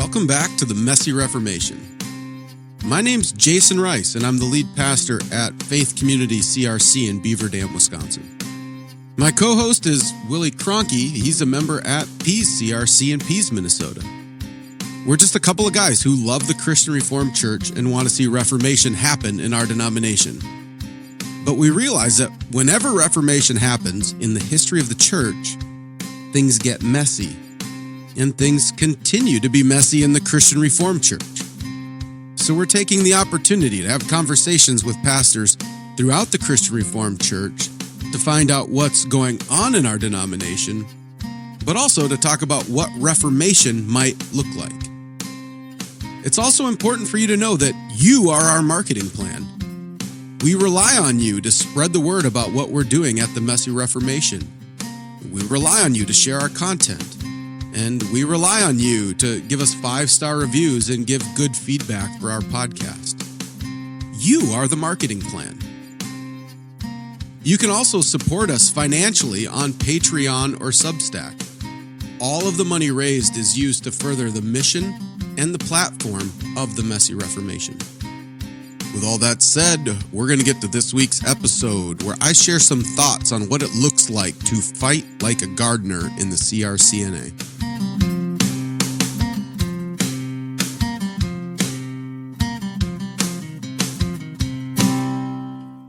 Welcome back to the Messy Reformation. My name's Jason Rice, and I'm the lead pastor at Faith Community CRC in Beaver Dam, Wisconsin. My co-host is Willie Cronky. He's a member at Pease CRC in Pease, Minnesota. We're just a couple of guys who love the Christian Reformed Church and want to see Reformation happen in our denomination. But we realize that whenever Reformation happens in the history of the church, things get messy. And things continue to be messy in the Christian Reformed Church. So we're taking the opportunity to have conversations with pastors throughout the Christian Reformed Church to find out what's going on in our denomination, but also to talk about what Reformation might look like. It's also important for you to know that you are our marketing plan. We rely on you to spread the word about what we're doing at the Messy Reformation. We rely on you to share our content. And we rely on you to give us 5-star reviews and give good feedback for our podcast. You are the marketing plan. You can also support us financially on Patreon or Substack. All of the money raised is used to further the mission and the platform of the Messy Reformation. With all that said, we're going to get to this week's episode where I share some thoughts on what it looks like to fight like a gardener in the CRCNA.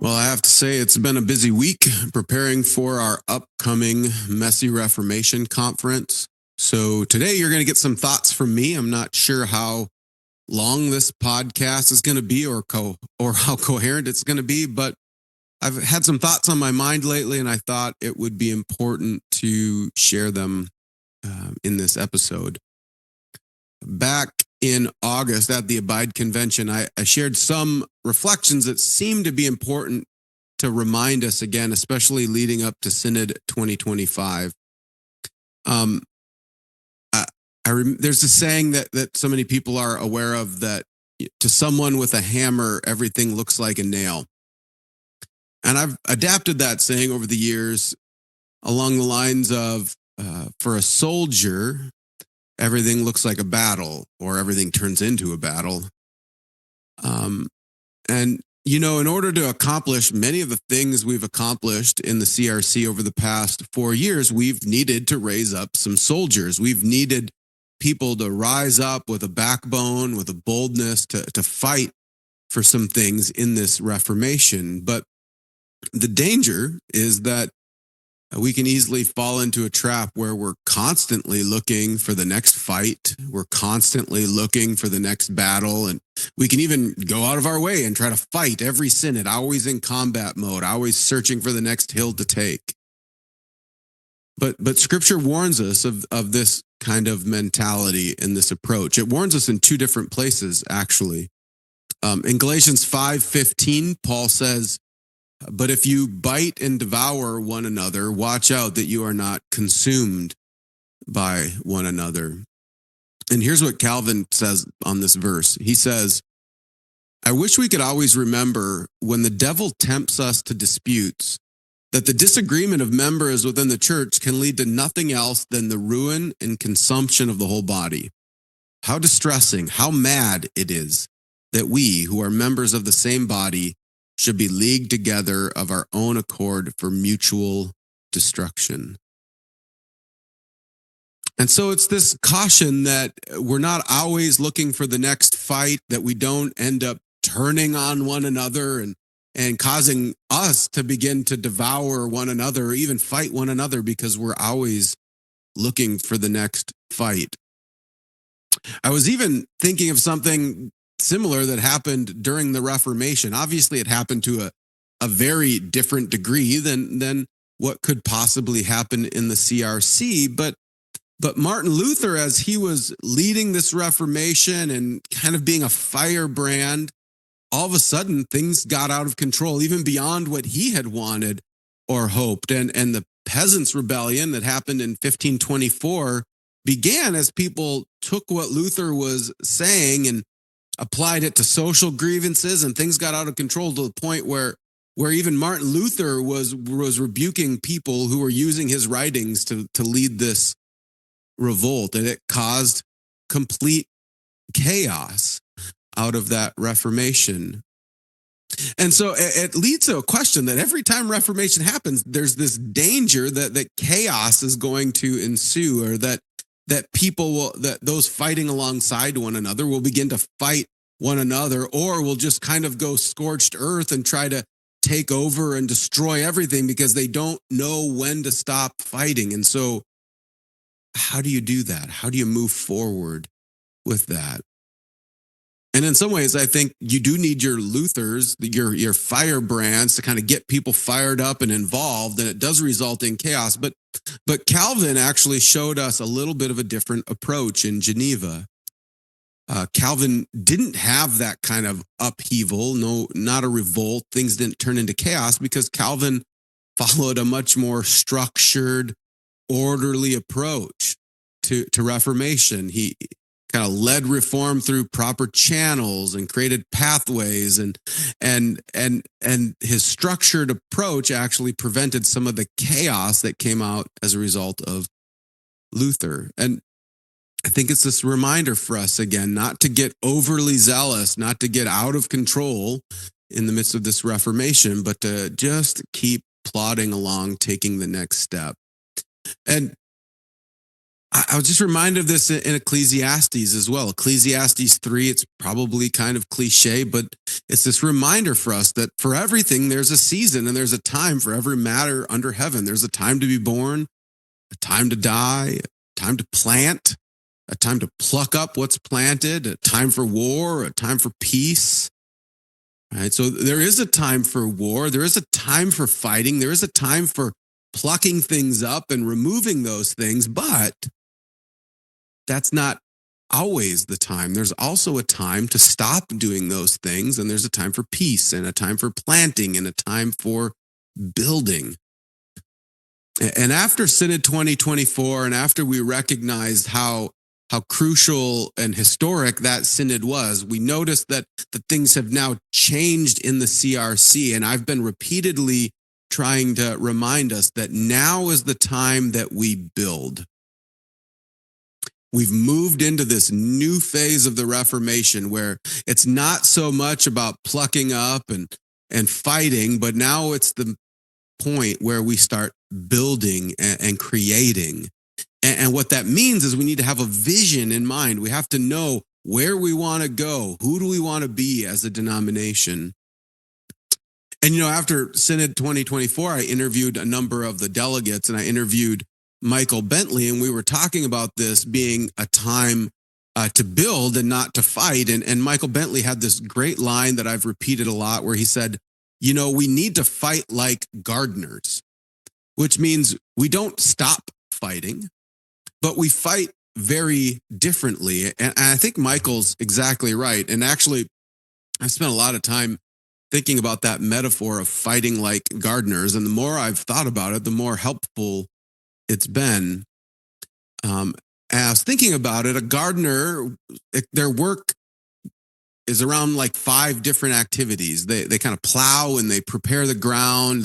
Well, I have to say it's been a busy week preparing for our upcoming Messy Reformation conference. So today you're going to get some thoughts from me. I'm not sure how long this podcast is going to be or how coherent it's going to be, but I've had some thoughts on my mind lately, and I thought it would be important to share them in this episode. Back in August at the Abide Convention, I shared some reflections that seem to be important to remind us again, especially leading up to Synod 2025. There's a saying that so many people are aware of, that to someone with a hammer, everything looks like a nail. And I've adapted that saying over the years along the lines of, for a soldier, everything looks like a battle, or everything turns into a battle. And, in order to accomplish many of the things we've accomplished in the CRC over the past 4 years, we've needed to raise up some soldiers. We've needed people to rise up with a backbone, with a boldness to fight for some things in this Reformation. But the danger is that we can easily fall into a trap where we're constantly looking for the next fight. We're constantly looking for the next battle. And we can even go out of our way and try to fight every synod, always in combat mode, always searching for the next hill to take. But Scripture warns us of this kind of mentality and this approach. It warns us in two different places, actually. In Galatians 5:15, Paul says, "But if you bite and devour one another, watch out that you are not consumed by one another." And here's what Calvin says on this verse. He says, "I wish we could always remember when the devil tempts us to disputes, that the disagreement of members within the church can lead to nothing else than the ruin and consumption of the whole body. How distressing, how mad it is that we, who are members of the same body, should be leagued together of our own accord for mutual destruction." And so it's this caution that we're not always looking for the next fight, that we don't end up turning on one another and causing us to begin to devour one another or even fight one another because we're always looking for the next fight. I was even thinking of something similar that happened during the Reformation. Obviously, it happened to a very different degree than what could possibly happen in the CRC. But Martin Luther, as he was leading this Reformation and kind of being a firebrand, all of a sudden things got out of control, even beyond what he had wanted or hoped. And the Peasants' Rebellion that happened in 1524 began as people took what Luther was saying and applied it to social grievances, and things got out of control to the point where even Martin Luther was rebuking people who were using his writings to lead this revolt, and it caused complete chaos out of that Reformation. And so it leads to a question that every time Reformation happens, there's this danger that chaos is going to ensue, or that people will, that those fighting alongside one another will begin to fight one another, or will just kind of go scorched earth and try to take over and destroy everything because they don't know when to stop fighting. And so how do you do that? How do you move forward with that? And in some ways, I think you do need your Luthers, your firebrands, to kind of get people fired up and involved, and it does result in chaos. But Calvin actually showed us a little bit of a different approach in Geneva. Calvin didn't have that kind of upheaval, no, not a revolt. Things didn't turn into chaos because Calvin followed a much more structured, orderly approach to Reformation. He kind of led reform through proper channels and created pathways, and his structured approach actually prevented some of the chaos that came out as a result of Luther. And I think it's this reminder for us again, not to get overly zealous, not to get out of control in the midst of this Reformation, but to just keep plodding along, taking the next step. And I was just reminded of this in Ecclesiastes as well. Ecclesiastes 3, it's probably kind of cliche, but it's this reminder for us that for everything, there's a season and there's a time for every matter under heaven. There's a time to be born, a time to die, a time to plant, a time to pluck up what's planted, a time for war, a time for peace. Right? So there is a time for war. There is a time for fighting. There is a time for plucking things up and removing those things, but that's not always the time. There's also a time to stop doing those things, and there's a time for peace, and a time for planting, and a time for building. And after Synod 2024, and after we recognized how crucial and historic that synod was, we noticed that the things have now changed in the CRC, and I've been repeatedly trying to remind us that now is the time that we build. We've moved into this new phase of the Reformation where it's not so much about plucking up and fighting, but now it's the point where we start building and creating. And what that means is we need to have a vision in mind. We have to know where we want to go. Who do we want to be as a denomination? And, after Synod 2024, I interviewed a number of the delegates, and I interviewed Michael Bentley, and we were talking about this being a time to build and not to fight. And Michael Bentley had this great line that I've repeated a lot where he said, we need to fight like gardeners, which means we don't stop fighting, but we fight very differently. And I think Michael's exactly right. And actually, I spent a lot of time thinking about that metaphor of fighting like gardeners. And the more I've thought about it, the more helpful it's been. As I was thinking about it, a gardener, their work is around like 5 different activities. They kind of plow and they prepare the ground.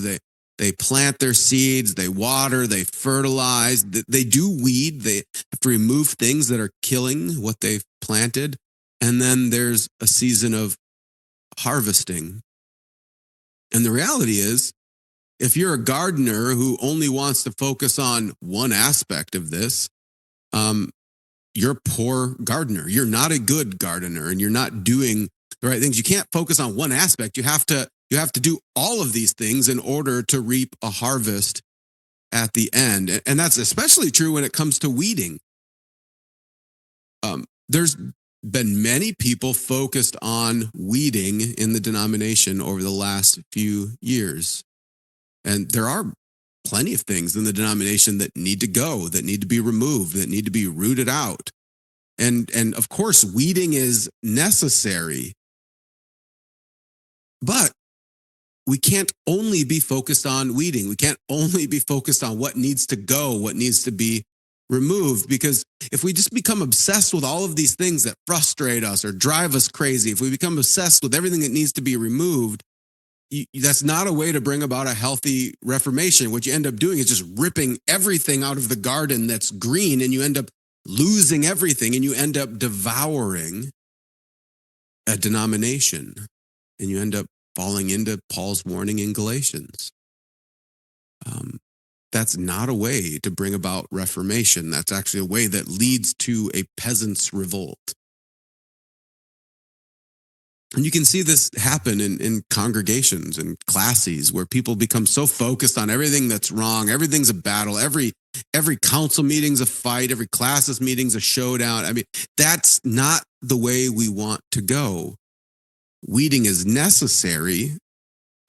They plant their seeds, they water, they fertilize, they do weed, they have to remove things that are killing what they've planted. And then there's a season of harvesting. And the reality is, if you're a gardener who only wants to focus on one aspect of this, you're a poor gardener. You're not a good gardener, and you're not doing the right things. You can't focus on one aspect. You have to do all of these things in order to reap a harvest at the end. And that's especially true when it comes to weeding. There's been many people focused on weeding in the denomination over the last few years. And there are plenty of things in the denomination that need to go, that need to be removed, that need to be rooted out. And of course, weeding is necessary. But we can't only be focused on weeding. We can't only be focused on what needs to go, what needs to be removed. Because if we just become obsessed with all of these things that frustrate us or drive us crazy, if we become obsessed with everything that needs to be removed, that's not a way to bring about a healthy Reformation. What you end up doing is just ripping everything out of the garden that's green, and you end up losing everything, and you end up devouring a denomination, and you end up falling into Paul's warning in Galatians. That's not a way to bring about reformation. That's actually a way that leads to a peasants' revolt. And you can see this happen in congregations and classes where people become so focused on everything that's wrong. Everything's a battle. Every council meeting's a fight. Every classes meeting's a showdown. I mean, that's not the way we want to go. Weeding is necessary,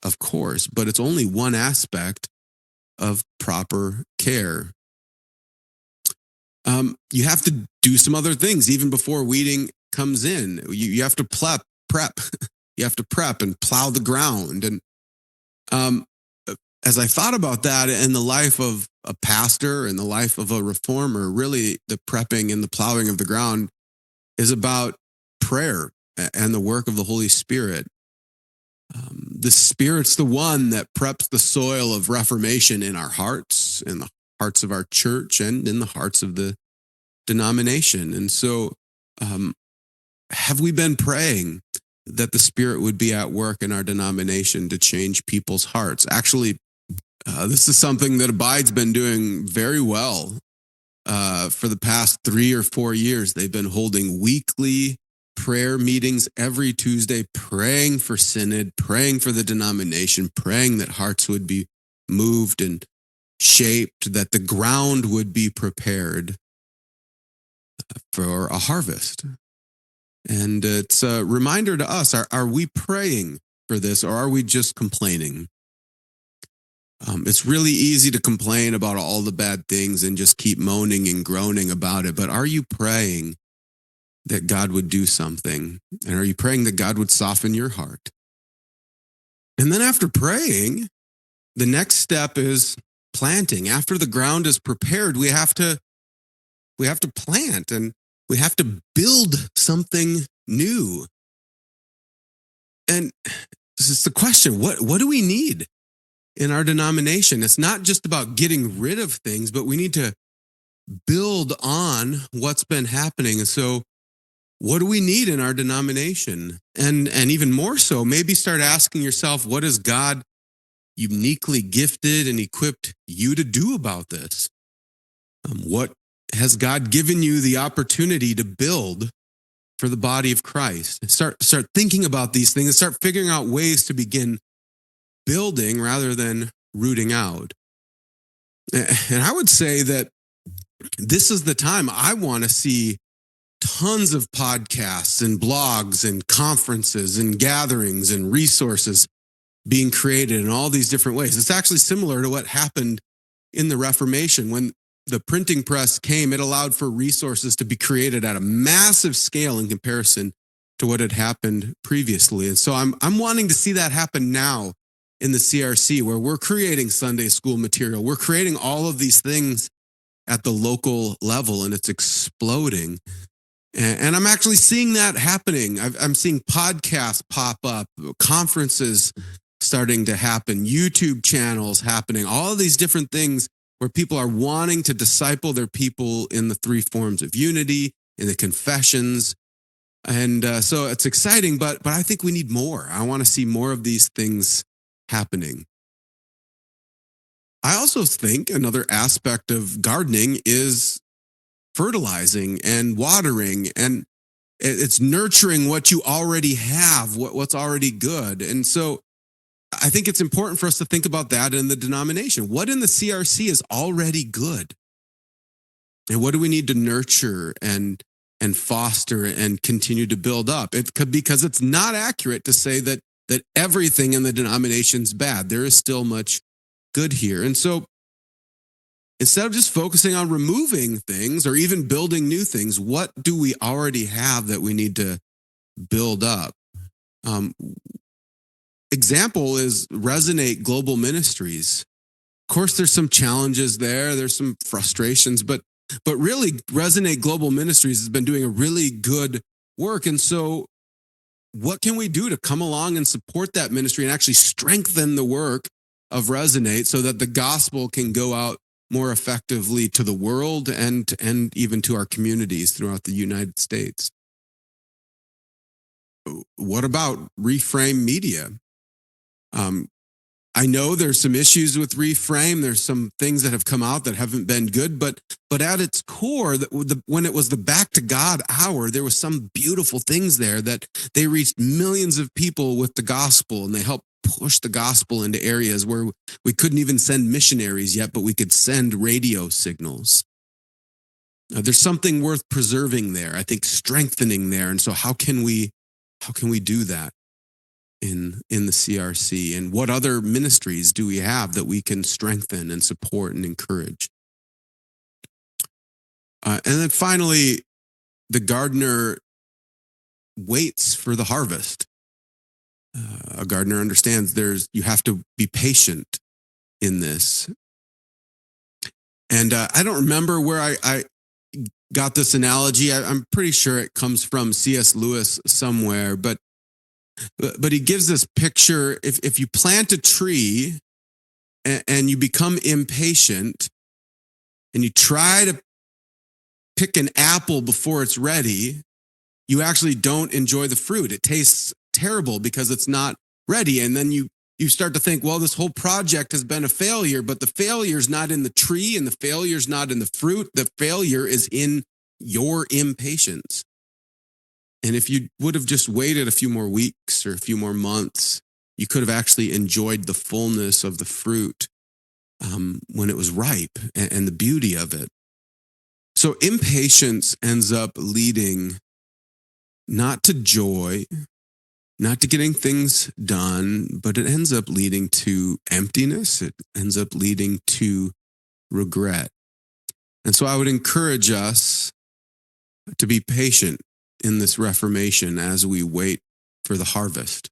of course, but it's only one aspect of proper care. You have to do some other things even before weeding comes in. You have to prep. You have to prep and plow the ground. And as I thought about that in the life of a pastor and the life of a reformer, really the prepping and the plowing of the ground is about prayer and the work of the Holy Spirit. The Spirit's the one that preps the soil of reformation in our hearts, in the hearts of our church, and in the hearts of the denomination. And so, have we been praying that the Spirit would be at work in our denomination to change people's hearts? Actually, this is something that Abide's been doing very well. For the past 3 or 4 years, they've been holding weekly prayer meetings every Tuesday, praying for synod, praying for the denomination, praying that hearts would be moved and shaped, that the ground would be prepared for a harvest. And it's a reminder to us, are we praying for this, or are we just complaining? It's really easy to complain about all the bad things and just keep moaning and groaning about it. But are you praying that God would do something? And are you praying that God would soften your heart? And then after praying, the next step is planting. After the ground is prepared, we have to plant, and we have to build something new. And this is the question, what do we need in our denomination? It's not just about getting rid of things, but we need to build on what's been happening. And so what do we need in our denomination? And even more so, maybe start asking yourself, what has God uniquely gifted and equipped you to do about this? What has God given you the opportunity to build for the body of Christ? Start thinking about these things and start figuring out ways to begin building rather than rooting out. And I would say that this is the time I want to see tons of podcasts and blogs and conferences and gatherings and resources being created in all these different ways. It's actually similar to what happened in the Reformation. When the printing press came, it allowed for resources to be created at a massive scale in comparison to what had happened previously. And so I'm wanting to see that happen now in the CRC, where we're creating Sunday school material. We're creating all of these things at the local level, and it's exploding. And I'm actually seeing that happening. I'm seeing podcasts pop up, conferences starting to happen, YouTube channels happening, all of these different things where people are wanting to disciple their people in the three forms of unity, in the confessions. And so it's exciting, but I think we need more. I want to see more of these things happening. I also think another aspect of gardening is fertilizing and watering, and it's nurturing what you already have, what's already good. And so I think it's important for us to think about that in the denomination. What in the CRC is already good? And what do we need to nurture and foster and continue to build up? Because it's not accurate to say that everything in the denomination is bad. There is still much good here. And so instead of just focusing on removing things or even building new things, what do we already have that we need to build up? Example is Resonate Global Ministries. Of course, there's some challenges there. There's some frustrations, but really Resonate Global Ministries has been doing a really good work. And so what can we do to come along and support that ministry and actually strengthen the work of Resonate so that the gospel can go out more effectively to the world and even to our communities throughout the United States. What about Reframe Media? I know there's some issues with Reframe. There's some things that have come out that haven't been good, but at its core, when it was the Back to God hour, there was some beautiful things there that they reached millions of people with the gospel, and they helped push the gospel into areas where we couldn't even send missionaries yet, but we could send radio signals. There's something worth preserving there. I think strengthening there, and so how can we do that in the CRC, and what other ministries do we have that we can strengthen and support and encourage? And then finally, the gardener waits for the harvest. A gardener understands you have to be patient in this. And I don't remember where I got this analogy. I'm pretty sure it comes from C.S. Lewis somewhere, but he gives this picture. If you plant a tree and you become impatient and you try to pick an apple before it's ready, you actually don't enjoy the fruit. It tastes terrible because it's not ready. And then you start to think, well, this whole project has been a failure, but the failure's not in the tree and the failure's not in the fruit. The failure is in your impatience. And if you would have just waited a few more weeks or a few more months, you could have actually enjoyed the fullness of the fruit when it was ripe and the beauty of it. So impatience ends up leading not to joy, not to getting things done, but it ends up leading to emptiness. It ends up leading to regret. And so I would encourage us to be patient in this Reformation as we wait for the harvest,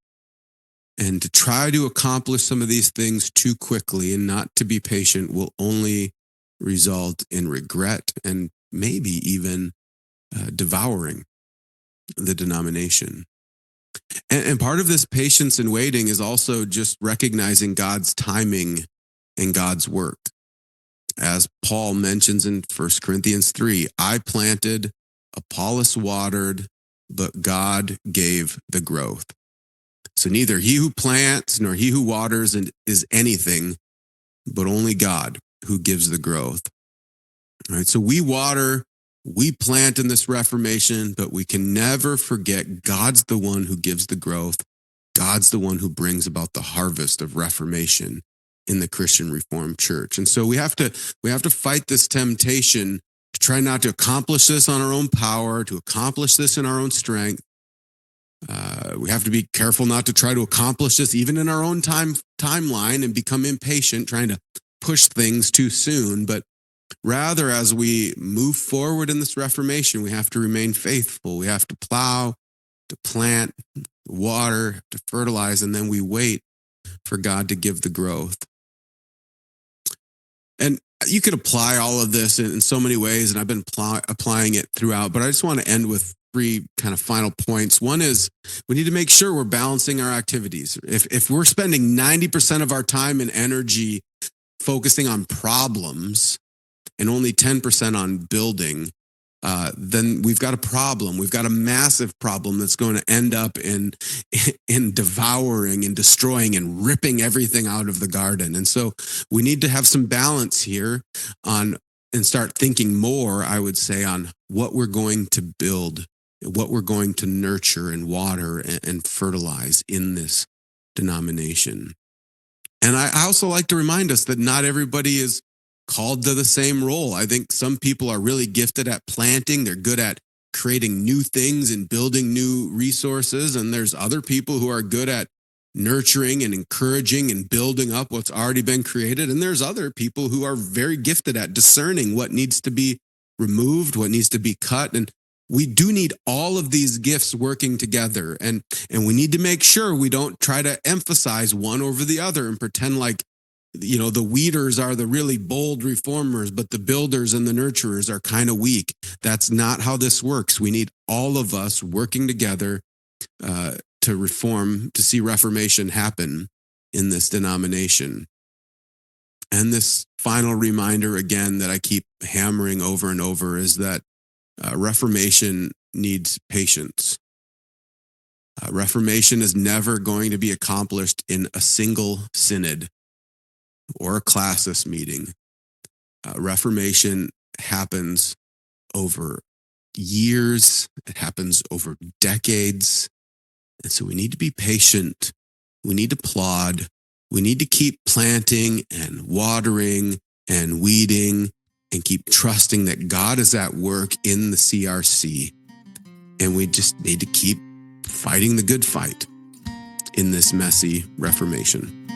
and to try to accomplish some of these things too quickly and not to be patient will only result in regret and maybe even devouring the denomination. And part of this patience and waiting is also just recognizing God's timing and God's work. As Paul mentions in 1 Corinthians 3, I planted, Apollos watered, but God gave the growth. So neither he who plants nor he who waters is anything, but only God who gives the growth. All right, so we water, we plant in this Reformation, but we can never forget God's the one who gives the growth. God's the one who brings about the harvest of Reformation in the Christian Reformed Church. And so we have to fight this temptation to try not to accomplish this on our own power, to accomplish this in our own strength. We have to be careful not to try to accomplish this even in our own timeline and become impatient, trying to push things too soon. But rather, as we move forward in this Reformation, we have to remain faithful. We have to plow, to plant, water, to fertilize, and then we wait for God to give the growth. And you could apply all of this in so many ways, and I've been applying it throughout, but I just want to end with 3 kind of final points. One is we need to make sure we're balancing our activities. If we're spending 90% of our time and energy focusing on problems and only 10% on building, then we've got a problem. We've got a massive problem that's going to end up in devouring and destroying and ripping everything out of the garden. And so we need to have some balance here and start thinking more, I would say, on what we're going to build, what we're going to nurture and water and fertilize in this denomination. And I also like to remind us that not everybody is called to the same role. I think some people are really gifted at planting. They're good at creating new things and building new resources. And there's other people who are good at nurturing and encouraging and building up what's already been created. And there's other people who are very gifted at discerning what needs to be removed, what needs to be cut. And we do need all of these gifts working together. And we need to make sure we don't try to emphasize one over the other and pretend like, the weeders are the really bold reformers, but the builders and the nurturers are kind of weak. That's not how this works. We need all of us working together to reform, to see Reformation happen in this denomination. And this final reminder again that I keep hammering over and over is that Reformation needs patience. Reformation is never going to be accomplished in a single synod or a classis meeting. Reformation happens over years, it happens over decades. And so we need to be patient. We need to plod. We need to keep planting and watering and weeding and keep trusting that God is at work in the CRC. And we just need to keep fighting the good fight in this messy Reformation.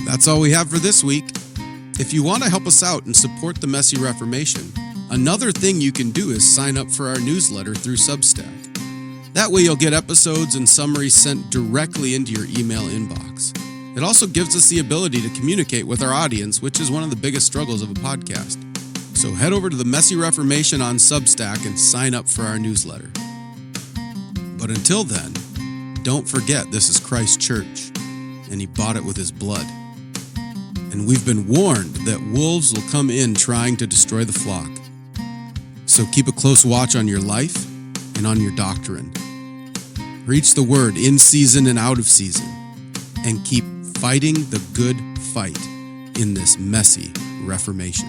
That's all we have for this week. If you want to help us out and support the Messy Reformation, another thing you can do is sign up for our newsletter through Substack. That way you'll get episodes and summaries sent directly into your email inbox. It also gives us the ability to communicate with our audience, which is one of the biggest struggles of a podcast. So head over to the Messy Reformation on Substack and sign up for our newsletter. But until then, don't forget this is Christ's church, and he bought it with his blood. And we've been warned that wolves will come in trying to destroy the flock. So keep a close watch on your life and on your doctrine. Preach the word in season and out of season, and keep fighting the good fight in this messy Reformation.